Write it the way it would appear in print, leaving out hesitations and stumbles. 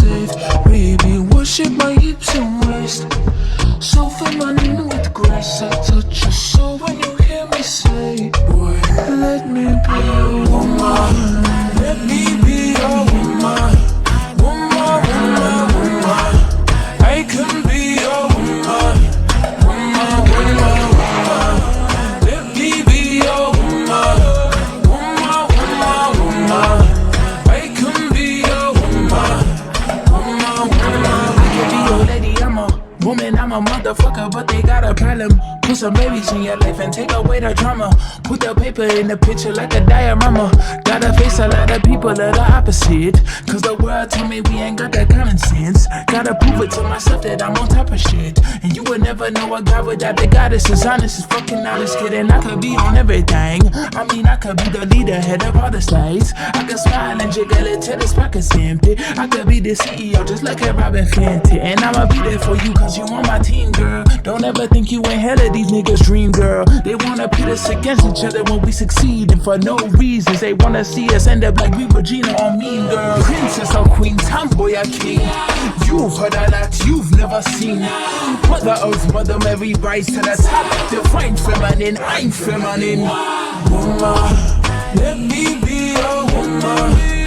safe. Baby, worship my hips and waist. So feminine with grace, I touch your soul when you hear me say, boy, let me be your woman. Let me be your woman. Woman, woman, woman. I can be your woman. Woman, woman, woman. Let me be your woman. Woman, woman, woman. I can be your woman. Woman, woman. I can be your lady, I'm a woman, I'm a motherfucker, but they got a problem. Put some babies in your life and take away the drama. Put the paper in the picture like a diorama. Gotta face a lot of people that are opposite, cause the world told me we ain't got that common sense. Gotta prove it to myself that I'm on top of shit. And you would never know a guy without the goddess is honest as fucking honest kid. And I could be on everything. I mean, I could be the leader, head of all the slaves. I could smile and jiggle it till his pockets empty. I could be the CEO just like a Robin Fenty. And I'ma be there for you cause you on my team, girl. Don't ever think you ain't hell of these niggas' dream, girl. They wanna pit us against each other when we succeed, and for no reasons. They wanna see us end up like we Regina or Mean Girl. Princess or queen, tomboy or king. You've heard a lot you've never seen. Mother Earth, Mother Mary, rise to the top. Define feminine, I'm feminine. Woman, let me be a woman.